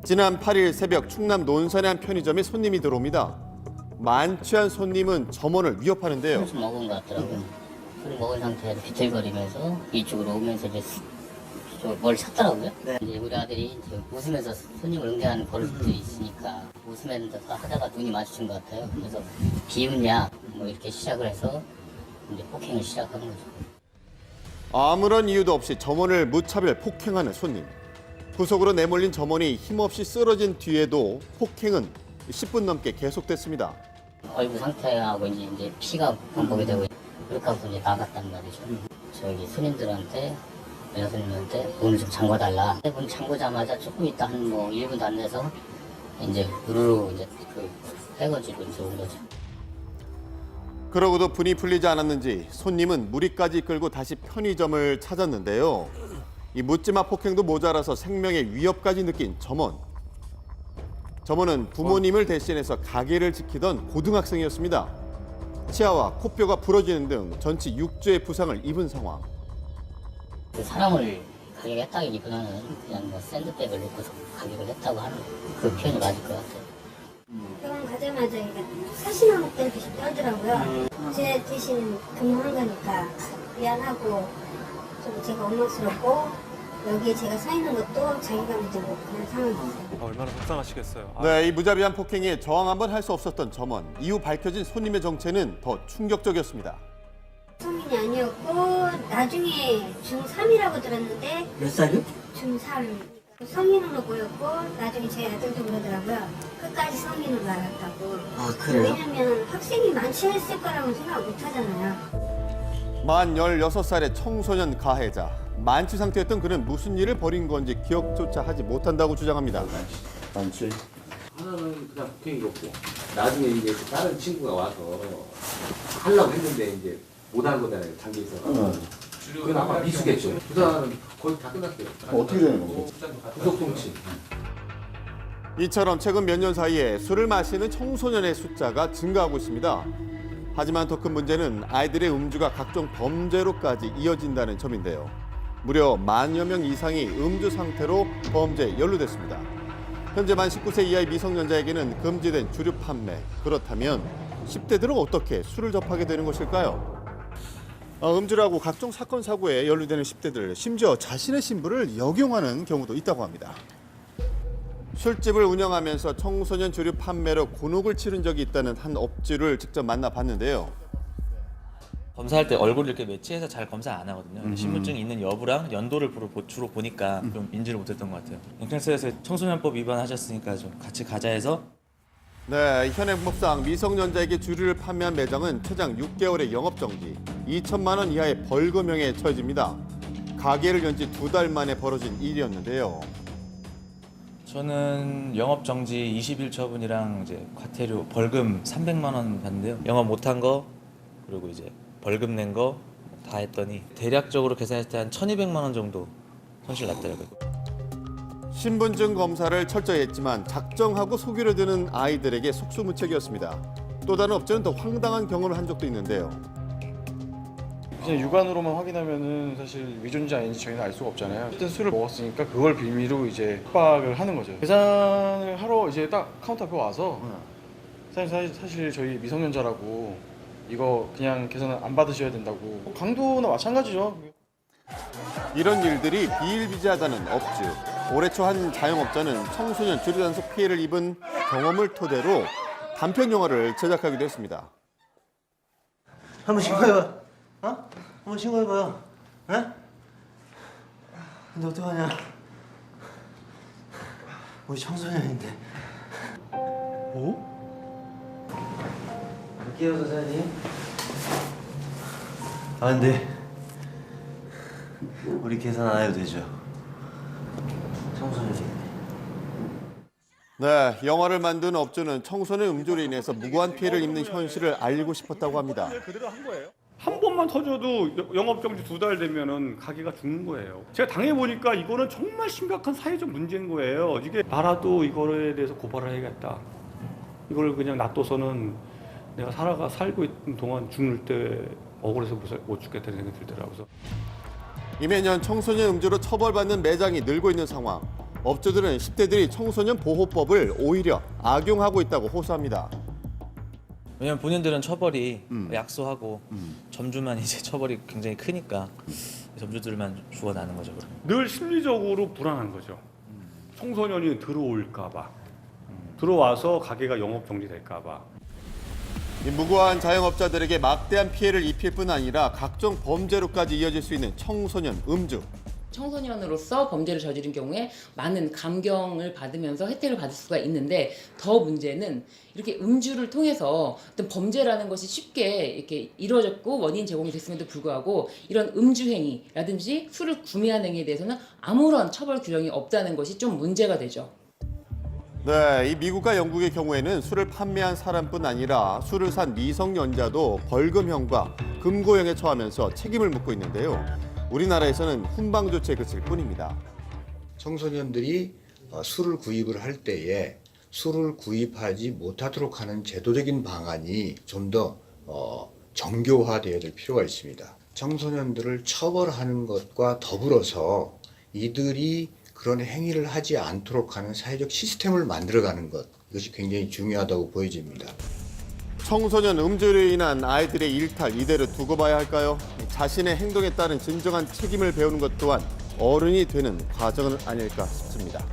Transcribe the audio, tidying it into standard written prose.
지난 8일 새벽 충남 논산의 한 편의점에 손님이 들어옵니다. 만취한 손님은 점원을 위협하는데요. 술 먹은 것 같더라고요. 술 먹은 상태에서 비틀거리면서 이쪽으로 오면서 이제 뭘 찾더라고요. 네. 이제 우리 아들이 이제 웃으면서 손님을 응대하는 버릇들이 있으니까 웃으면서 하다가 눈이 마주친 것 같아요. 그래서 비웃냐 뭐 이렇게 시작을 해서 이제 폭행을 시작한 거죠. 아무런 이유도 없이 점원을 무차별 폭행하는 손님. 구석으로 내몰린 점원이 힘없이 쓰러진 뒤에도 폭행은 10분 넘게 계속됐습니다. 얼굴 상태하고 이제 피가 범벅이 되고 그렇게 하고 이제 나갔단 말이죠. 저기 손님들한테 여자손님한테 문을 좀 잠궈달라. 문 잠그자마자 조금 있다 한 뭐 1분도 안 돼서 이제 우르르 이제 그 해가지고 이제 온 거죠. 그러고도 분이 풀리지 않았는지 손님은 무리까지 끌고 다시 편의점을 찾았는데요. 이 묻지마 폭행도 모자라서 생명의 위협까지 느낀 점원. 점원은 부모님을 대신해서 가게를 지키던 고등학생이었습니다. 치아와 코뼈가 부러지는 등 전치 6주의 부상을 입은 상황. 그 사람을 가격을 했다기보다는 그냥 뭐 샌드백을 놓고서 가격을 했다고 하는 그 표현이 맞을 것 같아요. 병원 가자마자 이게 사시나 먹다시피 하더라고요. 제 대신 근무한 거니까 미안하고 좀 제가 원망스럽고 여기에 제가 서 있는 것도 자기감이 들고 그런 상황이었어요. 얼마나 속상하시겠어요. 네, 이 무자비한 폭행에 저항 한번 할 수 없었던 점원. 이후 밝혀진 손님의 정체는 더 충격적이었습니다. 성인이 아니었고 나중에 중3이라고 들었는데 몇 살이요? 중3 성인으로 보였고 나중에 제 아들도 그러더라고요. 끝까지 성인으로 알았다고. 아 그래요? 왜냐면 학생이 만취했을 거라고 생각 못 하잖아요. 만 16살의 청소년 가해자. 만취 상태였던 그는 무슨 일을 벌인 건지 기억조차 하지 못한다고 주장합니다. 많지. 하나는 그냥 폭행이었고 나중에 이제 다른 친구가 와서 하려고 했는데 이제 못한 거잖아요. 장기에서. 그건 아마 미수겠죠. 부산은 거의 다 끝났어요. 어떻게 되는 거죠? 구속통치. 이처럼 최근 몇 년 사이에 술을 마시는 청소년의 숫자가 증가하고 있습니다. 하지만 더 큰 문제는 아이들의 음주가 각종 범죄로까지 이어진다는 점인데요. 무려 10,000여 명 이상이 음주 상태로 범죄에 연루됐습니다. 현재 만 19세 이하의 미성년자에게는 금지된 주류 판매. 그렇다면 10대들은 어떻게 술을 접하게 되는 것일까요? 음주라고 각종 사건 사고에 연루되는 10대들, 심지어 자신의 신분을 역용하는 경우도 있다고 합니다. 술집을 운영하면서 청소년 주류 판매로 곤혹을 치른 적이 있다는 한 업주를 직접 만나봤는데요. 검사할 때 얼굴을 이렇게 매치해서 잘 검사 안 하거든요. 신분증이 있는 여부랑 연도를 주로 보니까 좀 인지를 못했던 것 같아요. 경찰서에서 청소년법 위반하셨으니까 좀 같이 가자 해서. 네, 현행법상 미성년자에게 주류를 판매한 매장은 최장 6개월의 영업정지, 2천만 원 이하의 벌금형에 처해집니다. 가게를 연 지 2달 만에 벌어진 일이었는데요. 저는 영업정지 20일 처분이랑 이제 과태료 벌금 300만 원 받는데요. 영업 못한 거 그리고 이제 벌금 낸 거 다 했더니 대략적으로 계산했을 때 한 1,200만 원 정도 손실 났더라고요. 신분증 검사를 철저히 했지만 작정하고 속이려 드는 아이들에게 속수무책이었습니다. 또 다른 업체는 더 황당한 경험을 한 적도 있는데요. 그냥 육안으로만 확인하면은 사실 위조인지 아닌지 저희는 알 수가 없잖아요. 일단 술을 먹었으니까 그걸 빌미로 이제 협박을 하는 거죠. 계산을 하러 이제 딱 카운터 앞에 와서 사실 저희 미성년자라고 이거 그냥 계산을 안 받으셔야 된다고. 강도나 마찬가지죠. 이런 일들이 비일비재하다는 업주. 올해 초 한 자영업자는 청소년 주류 단속 피해를 입은 경험을 토대로 단편 영화를 제작하기도 했습니다. 한번 신고해봐. 어? 한번 신고해봐요. 에? 근데 어떡하냐? 우리 청소년인데. 어? 할게요, 선생님. 아, 근데 우리 계산 안 해도 되죠? 청소년인데. 네, 영화를 만든 업주는 청소년 음주로 인해서 무고한 피해를 입는 현실을 알리고 싶었다고 합니다. 한 번만 터져도 영업정지 2달 되면은 가게가 죽는 거예요. 제가 당해보니까 이거는 정말 심각한 사회적 문제인 거예요. 이게 나라도 이거에 대해서 고발을 해야겠다. 이걸 그냥 놔둬서는 내가 살고 있는 동안 죽을 때 억울해서 못 죽겠다는 생각이 들더라고요. 이매년 청소년 음주로 처벌받는 매장이 늘고 있는 상황. 업주들은 10대들이 청소년 보호법을 오히려 악용하고 있다고 호소합니다. 왜냐면 본인들은 처벌이 약소하고 점주만 이제 처벌이 굉장히 크니까 점주들만 죽어나는 거죠. 그러면. 늘 심리적으로 불안한 거죠. 청소년이 들어올까봐, 들어와서 가게가 영업 정지될까봐. 이 무고한 자영업자들에게 막대한 피해를 입힐 뿐 아니라 각종 범죄로까지 이어질 수 있는 청소년 음주. 청소년으로서 범죄를 저지른 경우에 많은 감경을 받으면서 혜택을 받을 수가 있는데 더 문제는 이렇게 음주를 통해서 어떤 범죄라는 것이 쉽게 이렇게 이루어졌고 원인 제공이 됐음에도 불구하고 이런 음주 행위라든지 술을 구매한 행위에 대해서는 아무런 처벌 규정이 없다는 것이 좀 문제가 되죠. 네, 이 미국과 영국의 경우에는 술을 판매한 사람뿐 아니라 술을 산 미성년자도 벌금형과 금고형에 처하면서 책임을 묻고 있는데요. 우리나라에서는 훈방 조치에 그칠 뿐입니다. 청소년들이 술을 구입을 할 때에 술을 구입하지 못하도록 하는 제도적인 방안이 좀 더 정교화되어야 될 필요가 있습니다. 청소년들을 처벌하는 것과 더불어서 이들이 그런 행위를 하지 않도록 하는 사회적 시스템을 만들어가는 것, 이것이 굉장히 중요하다고 보여집니다. 청소년 음주로 인한 아이들의 일탈 이대로 두고 봐야 할까요? 자신의 행동에 따른 진정한 책임을 배우는 것 또한 어른이 되는 과정은 아닐까 싶습니다.